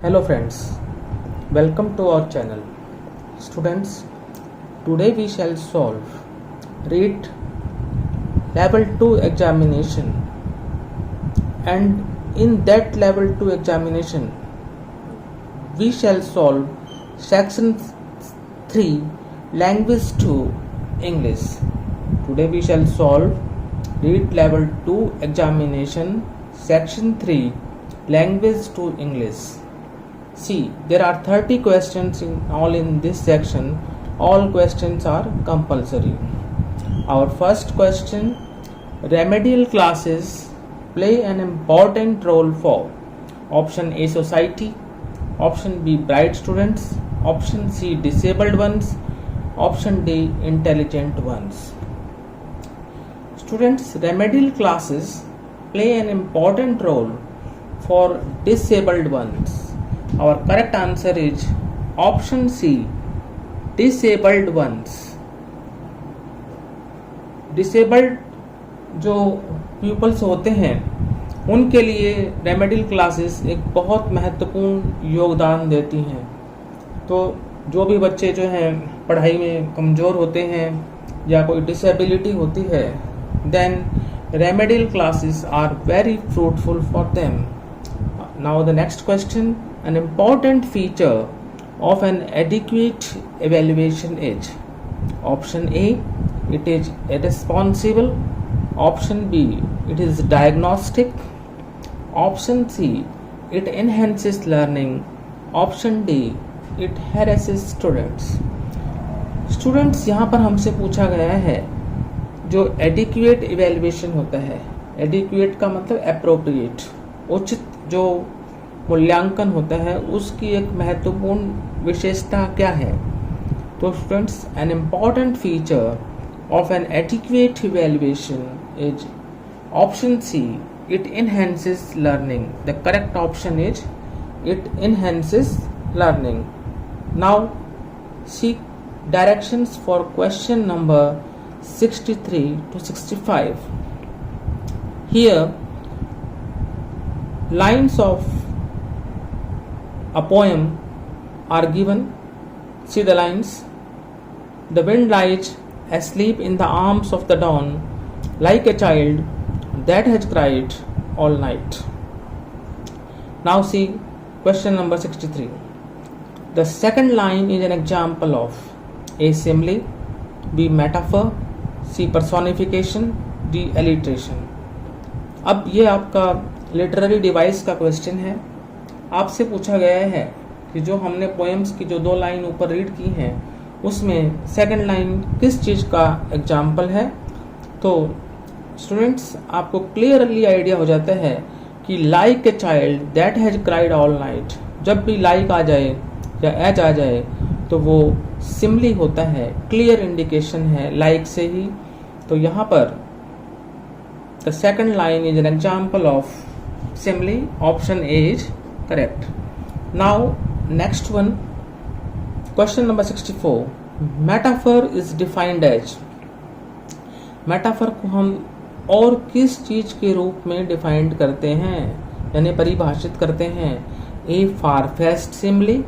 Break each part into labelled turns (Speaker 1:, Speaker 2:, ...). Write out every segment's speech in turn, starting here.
Speaker 1: Hello friends, welcome to our channel. Students, today we shall solve REAT Level 2 examination, and in that Level 2 examination we shall solve Section 3 Language 2 English. Today we shall solve REAT Level 2 examination Section 3 Language 2 English. See, there are 30 questions in this section. All questions are compulsory. Our first question: remedial classes play an important role for option A society, option B bright students, option C disabled ones, option D intelligent ones. Students, remedial classes play an important role for disabled ones. Our correct answer is option C, disabled ones. Disabled जो pupils होते हैं उनके लिए remedial classes एक बहुत महत्वपूर्ण योगदान देती हैं. तो जो भी बच्चे जो हैं पढ़ाई में कमज़ोर होते हैं या कोई डिसेबिलिटी होती है, then remedial classes are very fruitful for them. Now the next question: an important feature of an adequate evaluation is option A, it is responsible, option B, it is diagnostic, option C, it enhances learning, option D, it harasses students. Students, यहाँ पर हमसे पूछा गया है जो adequate evaluation होता है. adequate का मतलब appropriate, उचित जो मूल्यांकन होता है उसकी एक महत्वपूर्ण विशेषता क्या है. तो students, an important feature of an adequate evaluation is option C, it enhances learning. The correct option is it enhances learning. Now see directions for question number 63 to 65. Here lines of a poem are given. See the lines. The wind lies asleep in the arms of the dawn, like a child that has cried all night. Now see question number 63. The second line is an example of A. simile, B. metaphor, C. personification, D. alliteration. अब ये आपका literary device का question है. आपसे पूछा गया है कि जो हमने पोएम्स की जो 2 लाइन ऊपर रीड की हैं उसमें सेकंड लाइन किस चीज़ का एग्जाम्पल है. तो स्टूडेंट्स, आपको क्लियरली आइडिया हो जाता है कि like a child that has cried all night, जब भी लाइक आ जाए या एज आ जाए तो वो सिमली होता है, क्लियर इंडिकेशन है लाइक से ही. तो यहाँ पर the second line is an example of simile. Option A is correct. Now next one, question number 64. Metaphor is defined as. Metaphor को हम और किस चीज के रूप में डिफाइंड करते हैं यानी परिभाषित करते हैं. A. far-fetched simile,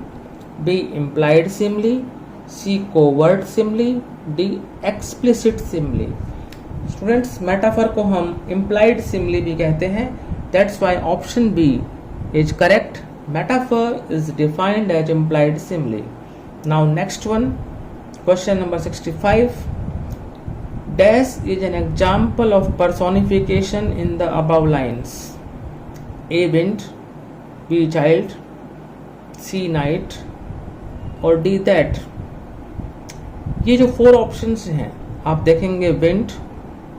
Speaker 1: B. implied simile, C. covert simile, D. explicit simile. Students, metaphor को हम इम्प्लाइड सिमिली भी कहते हैं. That's why option B is correct. Metaphor is defined as implied simile. Now next one, question number 65. Dash is an example of personification in the above lines. A wind, B child, C night और D that. ये जो 4 options हैं आप देखेंगे, wind,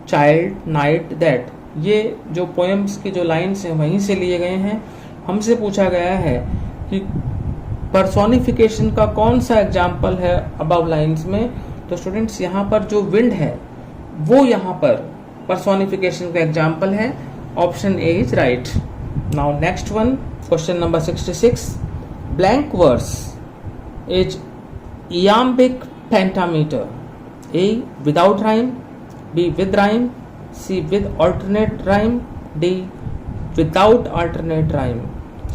Speaker 1: child, night, that, ये जो poems की जो लाइन्स हैं वहीं से लिए गए हैं. हमसे पूछा गया है कि पर्सोनिफिकेशन का कौन सा एग्जाम्पल है अबव लाइन्स में. तो स्टूडेंट्स, यहाँ पर जो विंड है वो यहाँ पर पर्सोनिफिकेशन का एग्जाम्पल है. Option A is right. Now next one, question number 66. Blank verse is iambic pentameter. A without rhyme, B with rhyme, C with alternate rhyme, D without alternate rhyme.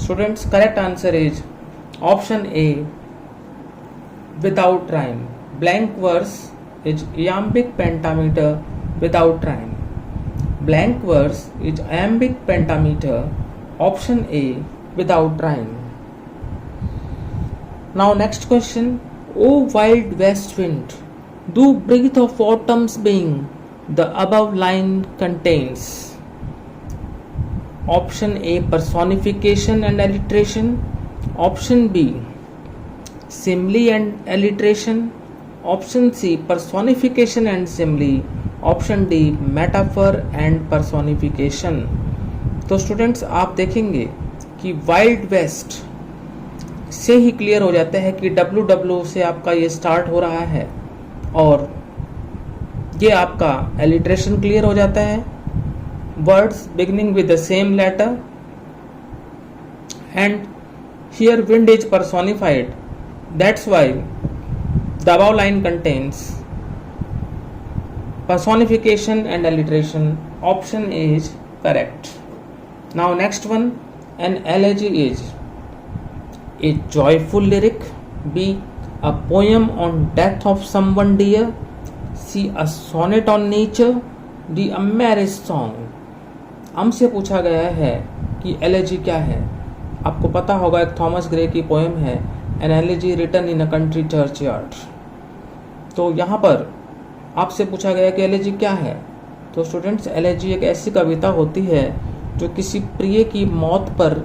Speaker 1: Students, correct answer is Option A, without rhyme. Blank verse is iambic pentameter without rhyme. Blank verse is iambic pentameter. Option A, without rhyme. Now next question. O wild west wind, do breath of autumn's being the above line contains. Option A, personification and alliteration. Option B, simile and alliteration. Option C, personification and simile. Option D, metaphor and personification. तो students आप देखेंगे कि Wild West से ही clear हो जाता है कि WW से आपका ये स्टार्ट हो रहा है और ये आपका एलिट्रेशन क्लियर हो जाता है. Words beginning with the same letter and here wind is personified. That's why the above line contains personification and alliteration. Option A is correct. Now next one, an elegy is A joyful lyric, B a poem on death of someone dear, C a sonnet on nature, D a marriage song. हमसे पूछा गया है कि elegy क्या है. आपको पता होगा एक थॉमस ग्रे की पोएम है an elegy written in a country churchyard. तो यहाँ पर आपसे पूछा गया कि एलेजी क्या है. तो स्टूडेंट्स, एलेजी एक ऐसी कविता होती है जो किसी प्रिय की मौत पर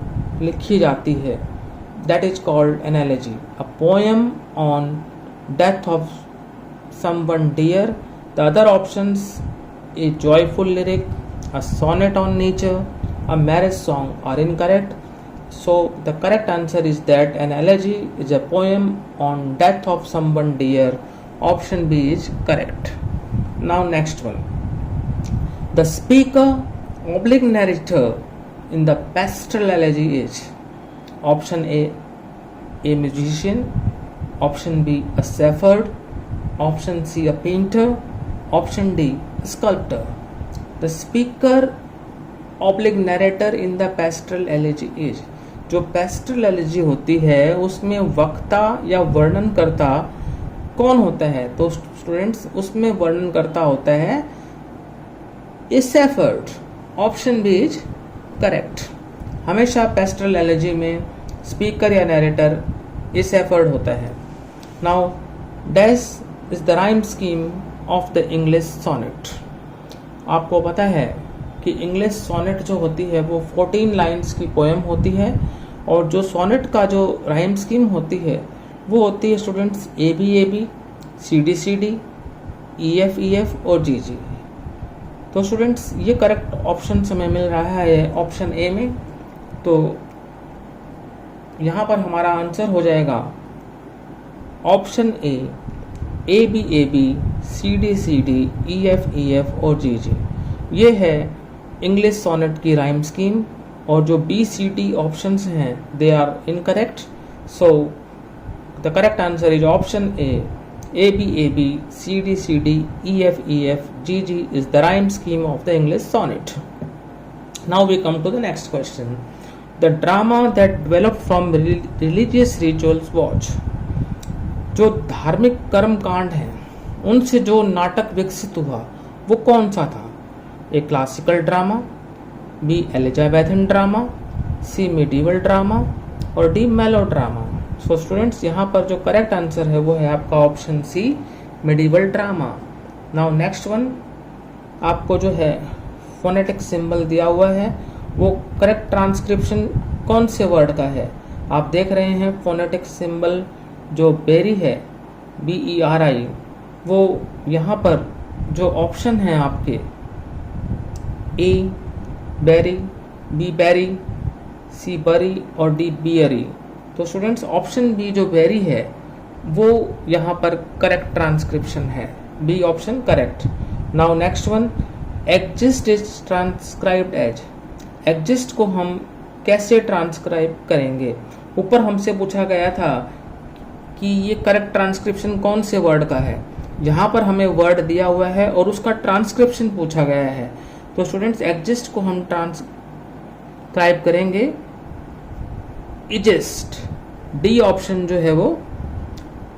Speaker 1: लिखी जाती है. That is called an elegy. A poem on death of someone dear. The other options A joyful lyric, a sonnet on nature, a marriage song are incorrect. So the correct answer is that an elegy is a poem on death of someone dear. Option B is correct. Now next one. The speaker oblique narrator in the pastoral elegy is option A musician, option B a shepherd, option C a painter, option D a sculptor. The speaker oblique narrator in the pastoral elegy is, जो pastoral elegy होती है उसमें वक्ता या वर्णनकर्ता कौन होता है. तो स्टूडेंट्स, उसमें वर्णनकर्ता होता है a shepherd. Option B is correct. हमेशा pastoral elegy में स्पीकर या नरेटर a shepherd होता है. Now dash is the rhyme scheme of the English sonnet. आपको पता है कि इंग्लिश सोनेट जो होती है वो 14 लाइन्स की पोएम होती है और जो सोनेट का जो राइम स्कीम होती है वो होती है स्टूडेंट्स ABAB, CD EF और GG. तो स्टूडेंट्स, ये करेक्ट ऑप्शन हमें मिल रहा है ऑप्शन ए में. तो यहाँ पर हमारा आंसर हो जाएगा option A ABAB, CD EF और GG. ये है इंग्लिश सोनेट की राइम स्कीम और जो BCD ऑप्शंस हैं they are incorrect. So the correct answer is option A ABAB, CD EF GG is the rhyme scheme of the English sonnet. Now we come to the next question. The drama that developed from religious rituals was, जो धार्मिक कर्म कांड हैं उनसे जो नाटक विकसित हुआ वो कौन सा था. A classical drama, B Elizabethan drama, C medieval drama और D melodrama. So students, यहाँ पर जो करेक्ट आंसर है वो है आपका option C medieval drama. Now next one, आपको जो है फोनेटिक सिंबल दिया हुआ है वो करेक्ट ट्रांसक्रिप्शन कौन से वर्ड का है. आप देख रहे हैं फोनेटिक सिंबल जो बेरी है BERI, वो यहाँ पर जो ऑप्शन हैं आपके A berry, B berry, C bury और D बियरी. तो स्टूडेंट्स, ऑप्शन बी जो बेरी है वो यहाँ पर करेक्ट ट्रांसक्रिप्शन है. B option correct. Now next one, exist is transcribed as. Exist को हम कैसे ट्रांसक्राइब करेंगे. ऊपर हमसे पूछा गया था कि ये करेक्ट ट्रांसक्रिप्शन कौन से वर्ड का है. यहाँ पर हमें वर्ड दिया हुआ है और उसका ट्रांसक्रिप्शन पूछा गया है. तो स्टूडेंट्स, एग्जिस्ट को हम ट्रांसक्राइब करेंगे इजिस्ट. डी ऑप्शन जो है वो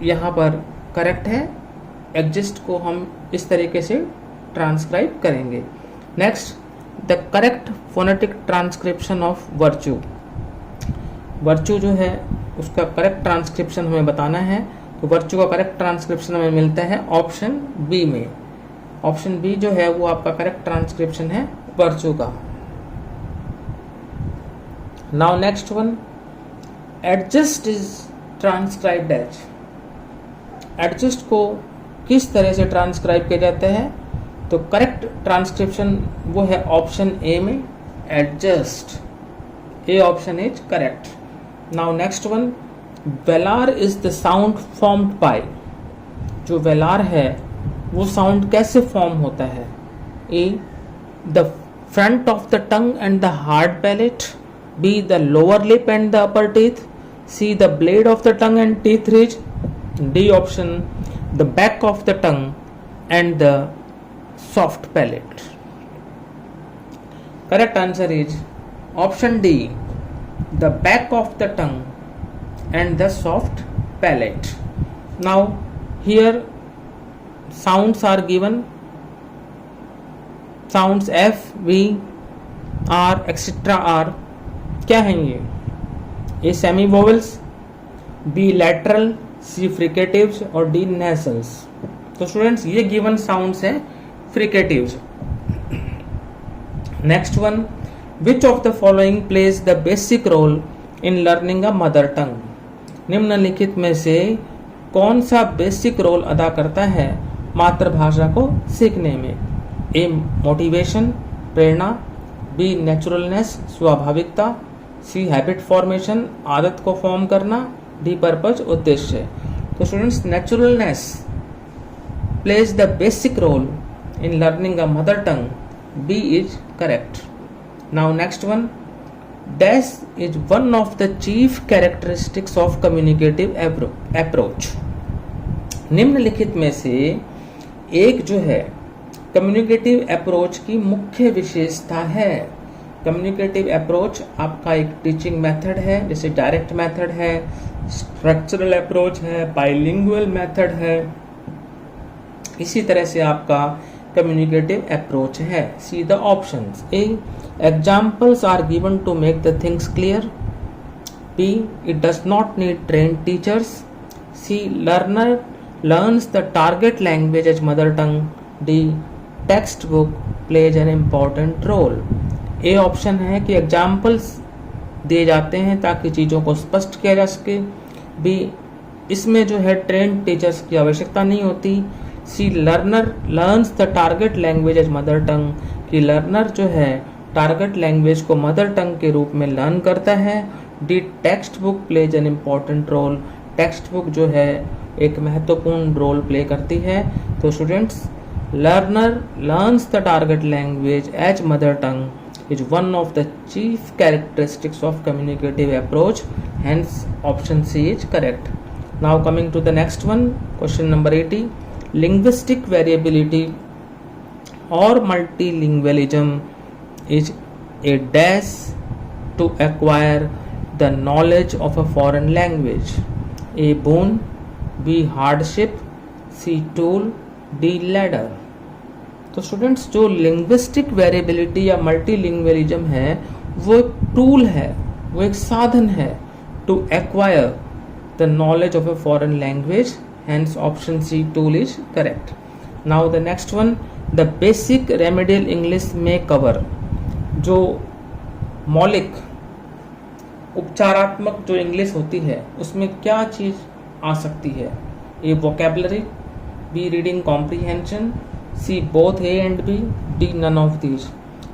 Speaker 1: यहाँ पर करेक्ट है। एग्जिस्ट को हम इस तरीके से ट्रांसक्राइब करेंगे। Next, the correct phonetic transcription of virtue. Virtue जो है उसका करेक्ट ट्रांसक्रिप्शन हमें बताना है, तो वर्च्यू का करेक्ट ट्रांसक्रिप्शन हमें मिलता है ऑप्शन बी में। ऑप्शन बी जो है वो आपका करेक्ट ट्रांसक्रिप्शन है वर्च्यू का। Now next one, adjust is transcribed as. Adjust को किस तरह से ट्रांसक्राइब किया जाता है, तो करेक्ट ट्रांसक्रिप्शन वो है ऑप्शन ए में, adjust. A option is correct. Now next one, velar is the sound formed by. जो वेलार है वो साउंड कैसे फॉर्म होता है? A, the front of the tongue and the hard palate. B, the lower lip and the upper teeth. C, the blade of the tongue and teeth ridge. D option, the back of the tongue and the soft palate. Correct answer is option D, the back of the tongue and the soft palate. Now here sounds are given, sounds F, V, R etc. are क्या हैं ये? A semi vowels, B lateral, C fricatives और D nasals. तो students ये given sounds हैं fricatives. Next one, which of the following plays the basic role in learning a mother tongue. निम्नलिखित में से कौन सा बेसिक रोल अदा करता है मातृभाषा को सीखने में? ए, मोटिवेशन, प्रेरणा। बी, नेचुरलनेस, स्वाभाविकता। सी, हैबिट फॉर्मेशन, आदत को फॉर्म करना। डी, पर्पज, उद्देश्य। तो students, naturalness plays the basic role in learning a mother tongue. B is correct. Now next one, dash is one of the chief characteristics of communicative approach. निम्नलिखित में से एक जो है कम्युनिकेटिव अप्रोच की मुख्य विशेषता है। कम्युनिकेटिव अप्रोच आपका एक टीचिंग मेथड है, जैसे डायरेक्ट मेथड है, स्ट्रक्चरल अप्रोच है, बाइलिंगुअल मेथड है। इसी तरह से आपका कम्युनिकेटिव अप्रोच है। See the options. A, examples are given to make the things clear. B, it does not need train teachers. C, learner learns the target language as mother tongue. D, text book plays an important role. A option है कि examples दिए जाते हैं ताकि चीज़ों को स्पष्ट किया जा सके। बी, इसमें जो है ट्रेन टीचर्स की आवश्यकता नहीं होती। C, learner learns the target language as mother tongue, कि लर्नर जो है टारगेट लैंग्वेज को मदर टंग के रूप में लर्न करता है। D, text book plays an important role, textbook जो है एक महत्वपूर्ण रोल प्ले करती है। तो students, learner learns the target language as mother tongue is one of the chief characteristics of communicative approach, hence option C is correct. Now coming to the next one, question number 80, linguistic variability or multilingualism is a dash to acquire the knowledge of a foreign language. A, boon. B, hardship. C, tool. D, ladder. तो students, जो linguistic variability या multilingualism है वो एक tool है, वो एक साधन है to acquire the knowledge of a foreign language, hence option C, tool is correct. Now the next one, the basic remedial English may cover। जो मौलिक उपचारात्मक जो इंग्लिश होती है उसमें क्या चीज आ सकती है? A, vocabulary. B, reading comprehension. C, both A and B. D, none of these.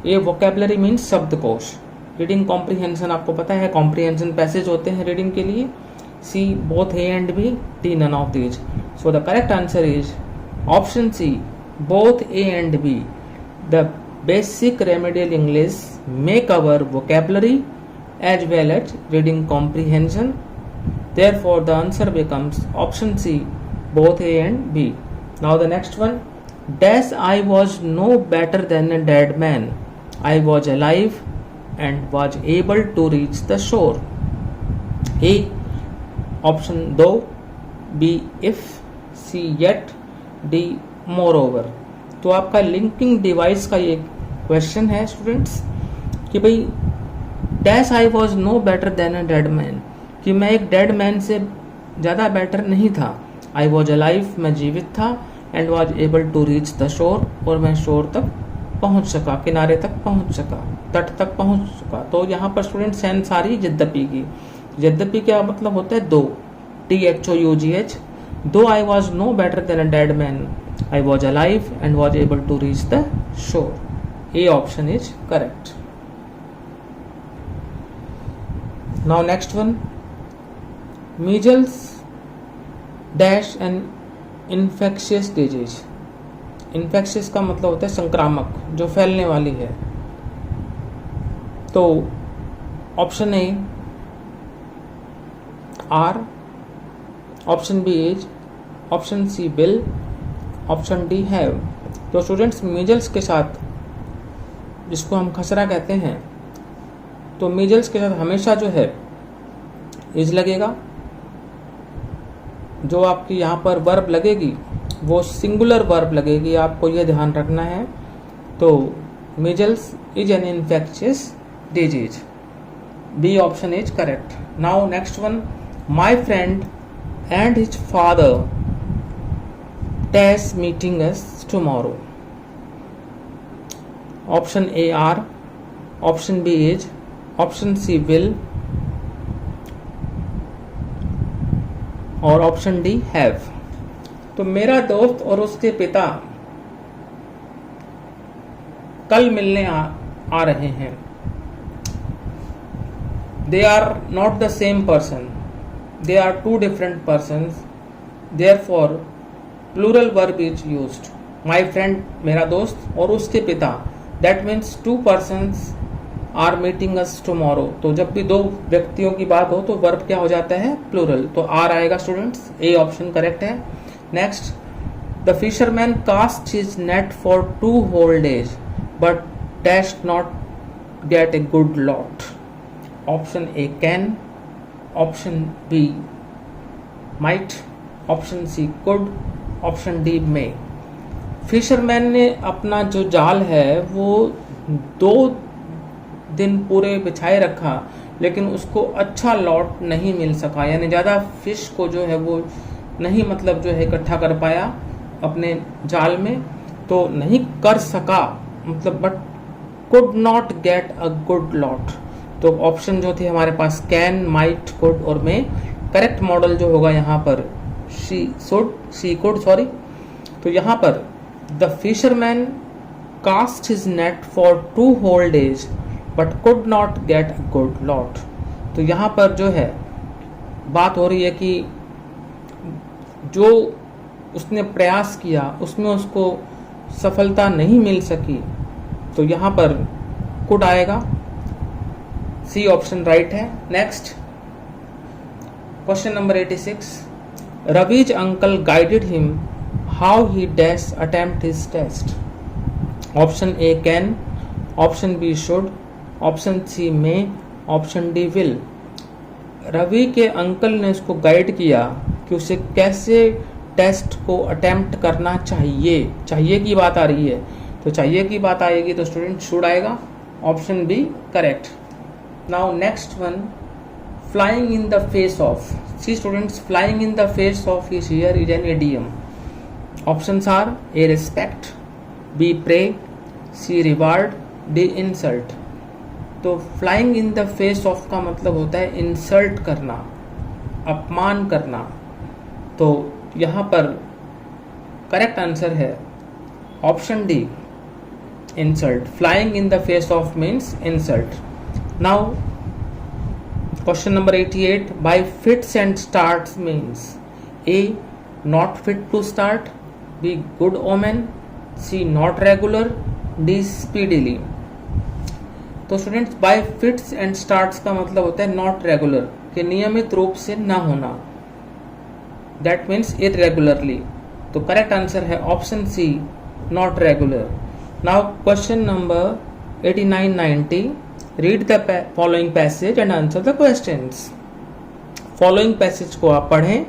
Speaker 1: A, vocabulary means शब्दकोश। रीडिंग कॉम्प्रीहेंशन आपको पता है, कॉम्प्रीहेंशन पैसेज होते हैं रीडिंग के लिए। C, both A and B. D, none of these. So the correct answer is option C, both A and B. The basic remedial English may cover vocabulary as well as reading comprehension. Therefore, the answer becomes option C, both A and B. Now the next one, dash I was no better than a dead man. I was alive and was able to reach the shore. A, option though, B if, C yet, D moreover. तो आपका linking device का ये question है students कि भाई dash I was no better than a dead man, कि मैं एक डेड मैन से ज़्यादा बेटर नहीं था। आई वॉज अलाइव, मैं जीवित था, and was able to reach the shore, और मैं शोर तक पहुंच सका, किनारे तक पहुंच सका, तट तक पहुंच सका। तो यहाँ पर स्टूडेंट सेंस आ रही यद्यपि की। यद्यपि क्या मतलब होता है? Though, THOUGH, though I was no better than a dead man, I was alive and was able to reach the shore. A option is correct. Now next one, measles dash an infectious disease. Infectious का मतलब होता है संक्रामक, जो फैलने वाली है। तो option A are, option B is, option C will, option D have. तो स्टूडेंट्स मीजल्स के साथ, जिसको हम खसरा कहते हैं, तो मीजल्स के साथ हमेशा जो है इज लगेगा। जो आपकी यहाँ पर वर्ब लगेगी वो सिंगुलर वर्ब लगेगी, आपको यह ध्यान रखना है। तो measles is an infectious disease. B option is correct. Now next one, my friend and his father dash meeting us tomorrow. Option A are, option B is, option C will, और option D have. तो मेरा दोस्त और उसके पिता कल मिलने आ रहे हैं। They are not the same person, they are two different persons, therefore plural verb is used. My friend मेरा दोस्त और उसके पिता, that means two persons are meeting us tomorrow. तो जब भी दो व्यक्तियों की बात हो तो वर्ब क्या हो जाता है? प्लूरल। तो आर आएगा स्टूडेंट्स। ए ऑप्शन करेक्ट है। Next, the fisherman cast his net for 2 whole days but dash not get a good lot. Option A can, option B might, option C could, option D may. Fisherman ने अपना जो जाल है वो 2 दिन पूरे बिछाए रखा, लेकिन उसको अच्छा लॉट नहीं मिल सका, यानी ज़्यादा फिश को जो है वो नहीं मतलब जो है इकट्ठा कर पाया अपने जाल में, तो नहीं कर सका मतलब, but could not get a good lot. तो ऑप्शन जो थे हमारे पास कैन, माइट, कुड और मे। करेक्ट मॉडल जो होगा यहाँ पर सी कुड सॉरी। तो यहाँ पर the fisherman cast his net for 2 whole days but could not get a good lot. तो यहाँ पर जो है बात हो रही है कि जो उसने प्रयास किया उसमें उसको सफलता नहीं मिल सकी, तो यहाँ पर कुड आएगा। सी ऑप्शन राइट है। Next question number 86, Ravi's uncle guided him how he dash attempt his test. Option A can, option B should, option C may, option D will. Ravi के अंकल ने उसको गाइड किया कि उसे कैसे टेस्ट को अटेम्प्ट करना चाहिए। चाहिए की बात आ रही है, तो चाहिए की बात आएगी तो स्टूडेंट शुड आएगा। Option B correct. Now next one, flying in the face of. See students, flying in the face of is here is an idiom. Options are A respect, B prey, C reward, D insult. तो flying in the face of का मतलब होता है insult करना, अपमान करना। तो यहाँ पर करेक्ट आंसर है option D insult. Flying in the face of means insult. Now question number 88, by fits and starts means A not fit to start, B good omen, C not regular, D speedily. तो students by fits and starts का मतलब होता है not regular, के नियमित रूप से ना होना, दैट मीन्स इरेगुलरली। तो करेक्ट आंसर है option C not regular. Now question number 89-90, read the following passage and answer the questions. Following passage को आप पढ़ें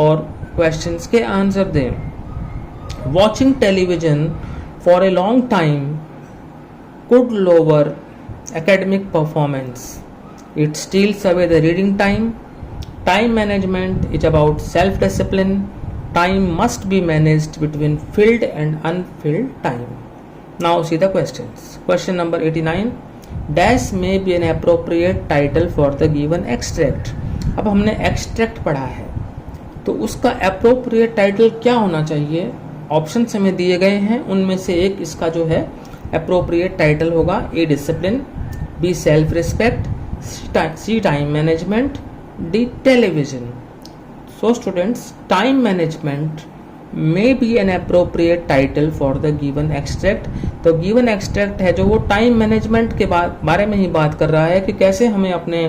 Speaker 1: और क्वेश्चंस के आंसर दें. Watching television for a long time could lower academic performance. It steals away the reading time. Time management is about self-discipline. Time must be managed between filled and unfilled time. Now see the questions. Question number 89. Dash may be an appropriate title for the given extract. अब हमने extract पढ़ा है तो उसका appropriate title क्या होना चाहिए? Options हमें दिए गए हैं, उनमें से एक इसका जो है appropriate title होगा A discipline, B self respect, C time management, D television. So students, time management may be an appropriate title for the given extract. तो given extract है जो वो time management के बारे में ही बात कर रहा है कि कैसे हमें अपने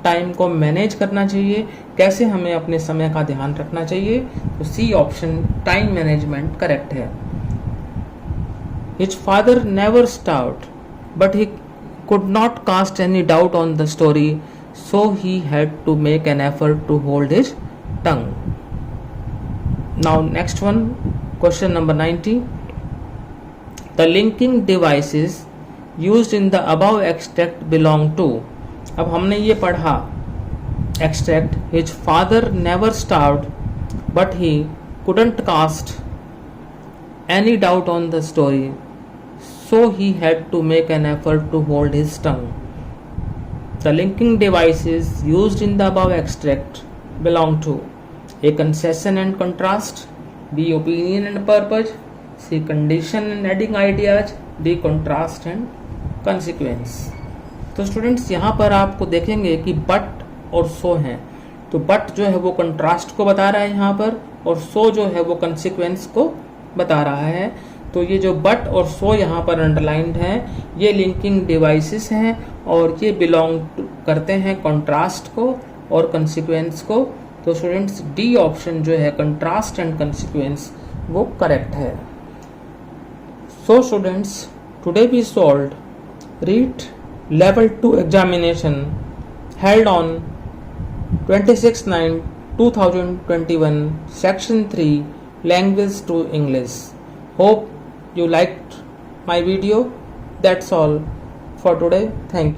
Speaker 1: टाइम को मैनेज करना चाहिए, कैसे हमें अपने समय का ध्यान रखना चाहिए. तो C option time management correct है. His father never starved, but he could not cast any doubt on the story, so he had to make an effort to hold his tongue. Now next one, question number 90. The linking devices used in the above extract belong to. अब हमने ये पढ़ा extract. His father never starved, but he couldn't cast any doubt on the story, so he had to make an effort to hold his tongue. The linking devices used in the above extract belong to A. Concession and contrast, B. Opinion and purpose, C. Condition and adding ideas, D. Contrast and consequence. तो students यहाँ पर आपको देखेंगे कि but और सो हैं. तो but जो है वो कंट्रास्ट को बता रहा है यहाँ पर, और सो जो है वो कंसिक्वेंस को बता रहा है. तो ये जो बट और सो यहाँ पर अंडरलाइंड हैं, ये लिंकिंग डिवाइसेस हैं और ये बिलोंग करते हैं कंट्रास्ट को और कंसिक्वेंस को. तो स्टूडेंट्स डी ऑप्शन जो है कंट्रास्ट एंड कंसिक्वेंस वो करेक्ट है. So students today we solved REET level 2 examination held on 26/9/2021 section 3 language to English. Hope you liked my video. That's all for today. Thank you.